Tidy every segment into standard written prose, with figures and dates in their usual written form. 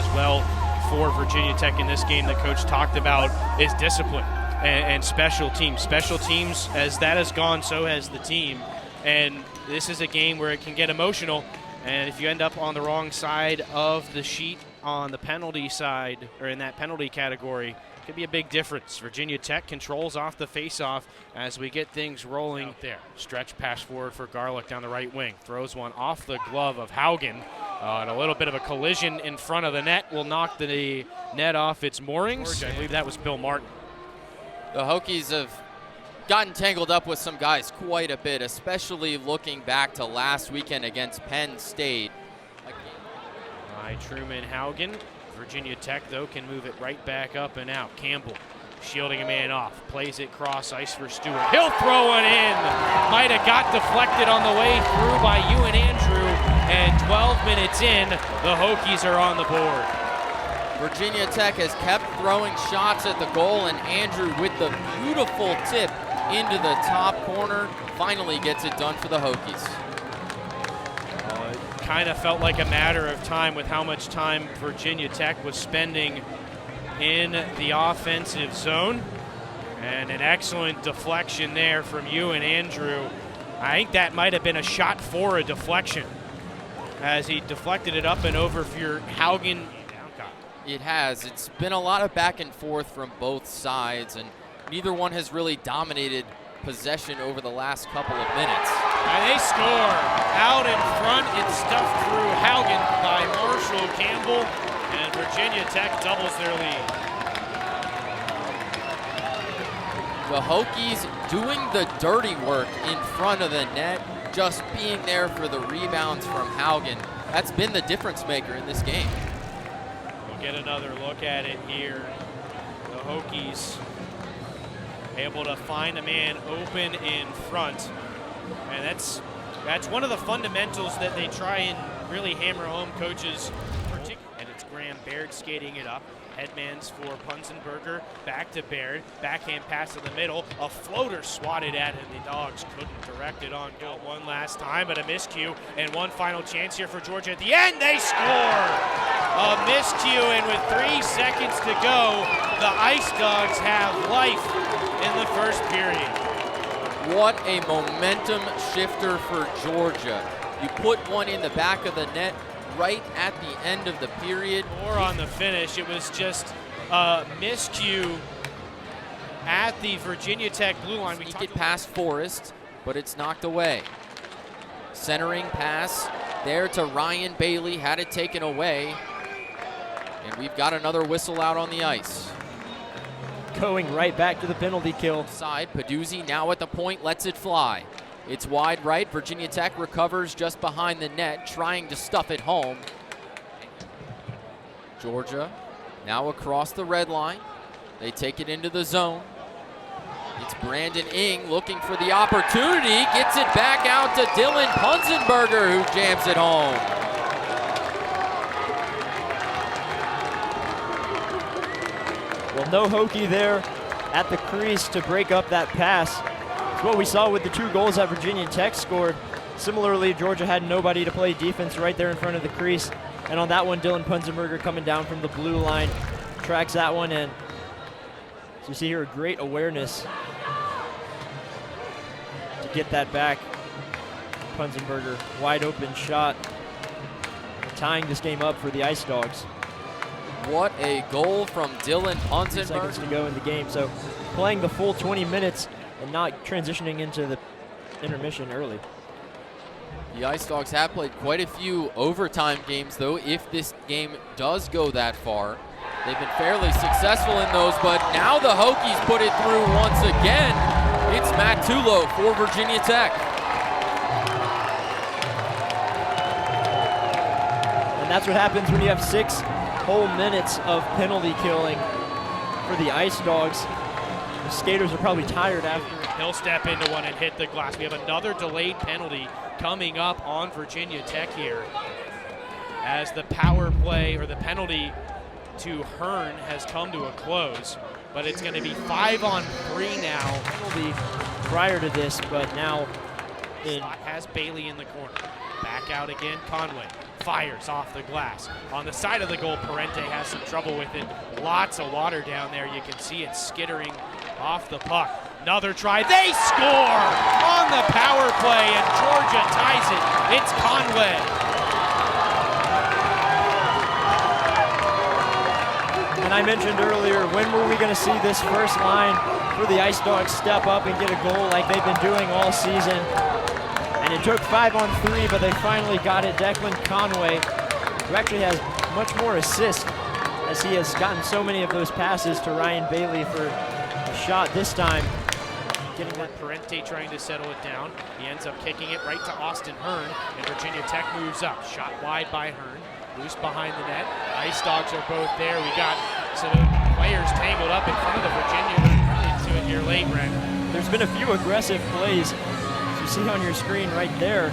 as well for Virginia Tech in this game that Coach talked about is discipline and special teams. Special teams, as that has gone, so has the team. And this is a game where it can get emotional. And if you end up on the wrong side of the sheet on the penalty side, or in that penalty category, it could be a big difference. Virginia Tech controls off the faceoff as we get things rolling out there. Stretch pass forward for Garlick down the right wing. Throws one off the glove of Haugen. And a little bit of a collision in front of the net will knock the net off its moorings. I believe that was Bill Martin. The Hokies have gotten tangled up with some guys quite a bit, especially looking back to last weekend against Penn State. By Truman Haugen. Virginia Tech, though, can move it right back up and out. Campbell shielding a man off. Plays it cross ice for Stewart. He'll throw one in. Might have got deflected on the way through by Ewan Andrew. And 12 minutes in, the Hokies are on the board. Virginia Tech has kept throwing shots at the goal, and Andrew with the beautiful tip into the top corner finally gets it done for the Hokies. It kind of felt like a matter of time with how much time Virginia Tech was spending in the offensive zone. And an excellent deflection there from Ewan Andrew. I think that might have been a shot for a deflection as he deflected it up and over for Haugen. It has. It's been a lot of back and forth from both sides, and neither one has really dominated possession over the last couple of minutes. And they score. Out in front, it's stuffed through Haugen by Marshall Campbell, and Virginia Tech doubles their lead. The Hokies doing the dirty work in front of the net, just being there for the rebounds from Haugen. That's been the difference maker in this game. Get another look at it here. The Hokies able to find a man open in front. And that's one of the fundamentals that they try and really hammer home, coaches. And it's Graham Baird skating it up. Headmans for Punzenberger, back to Baird, backhand pass in the middle, a floater swatted at, and the Dogs couldn't direct it on goal one last time, but a miscue, and one final chance here for Georgia. At the end, they score! A miscue, and with 3 seconds to go, the Ice Dawgs have life in the first period. What a momentum shifter for Georgia. You put one in the back of the net right at the end of the period. Or on the finish, it was just a miscue at the Virginia Tech blue line. Sneak it past Forrest, but it's knocked away. Centering pass there to Ryan Bailey, had it taken away. And we've got another whistle out on the ice. Going right back to the penalty kill. Side, Peduzzi now at the point, lets it fly. It's wide right. Virginia Tech recovers just behind the net, trying to stuff it home. Georgia now across the red line. They take it into the zone. It's Brandon Ing looking for the opportunity. Gets it back out to Dylan Punzenberger, who jams it home. Well, no Hokie there at the crease to break up that pass. It's what we saw with the 2 goals that Virginia Tech scored. Similarly, Georgia had nobody to play defense right there in front of the crease. And on that one, Dylan Punzenberger coming down from the blue line, tracks that one in. So you see here a great awareness to get that back. Punzenberger, wide open shot, tying this game up for the Ice Dawgs. What a goal from Dylan Punzenberger. 3 seconds to go in the game. So playing the full 20 minutes and not transitioning into the intermission early. The Ice Dawgs have played quite a few overtime games, though, if this game does go that far. They've been fairly successful in those, but now the Hokies put it through once again. It's Matt Tulo for Virginia Tech. And that's what happens when you have 6 whole minutes of penalty killing for the Ice Dawgs. The skaters are probably tired after. He'll step into one and hit the glass. We have another delayed penalty coming up on Virginia Tech here, as the power play, or the penalty to Hearn, has come to a close. But it's going to be 5-on-3 now. Penalty prior to this, but now Has Bailey in the corner. Back out again, Conway. fires off the glass. On the side of the goal, Parente has some trouble with it. Lots of water down there. You can see it skittering off the puck. Another try. They score on the power play, and Georgia ties it. It's Conway. And I mentioned earlier, when were we going to see this first line for the Ice Dawgs step up and get a goal like they've been doing all season? And it took 5-on-3, but they finally got it. Declan Conway, who actually has much more assists, as he has gotten so many of those passes to Ryan Bailey for a shot this time. Getting that Parente trying to settle it down. He ends up kicking it right to Austin Hearn, and Virginia Tech moves up. Shot wide by Hearn, loose behind the net. Ice Dawgs are both there. We got some players tangled up in front of the Virginia. Into it here late, Ren. There's been a few aggressive plays, as you see on your screen right there.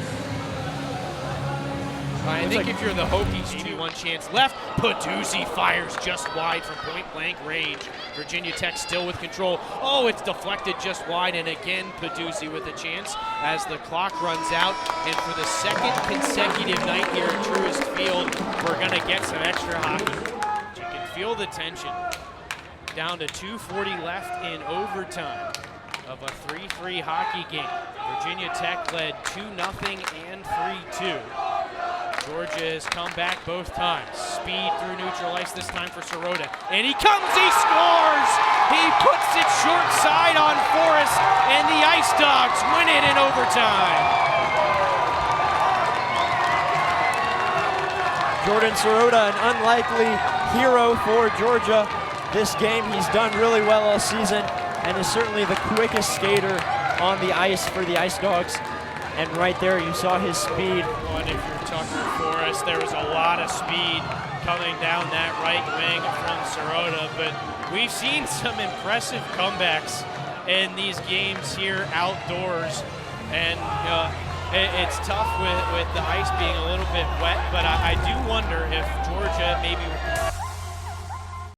I think if you're the Hokies, maybe one chance left. Peduzzi fires just wide from point-blank range. Virginia Tech still with control. Oh, it's deflected just wide, and again Peduzzi with a chance as the clock runs out. And for the second consecutive night here at Truist Field, we're going to get some extra hockey. You can feel the tension. Down to 2:40 left in overtime of a 3-3 hockey game. Virginia Tech led 2-0 and 3-2. Georgia has come back both times. Speed through neutral ice this time for Sirota. And he comes, he scores! He puts it short side on Forrest, and the Ice Dawgs win it in overtime. Jordan Sirota, an unlikely hero for Georgia this game. He's done really well all season and is certainly the quickest skater on the ice for the Ice Dawgs. And right there, you saw his speed. Well, and if you're Tucker Forrest, there was a lot of speed coming down that right wing from Sirota, but we've seen some impressive comebacks in these games here outdoors, and it's tough with the ice being a little bit wet, but I do wonder if Georgia maybe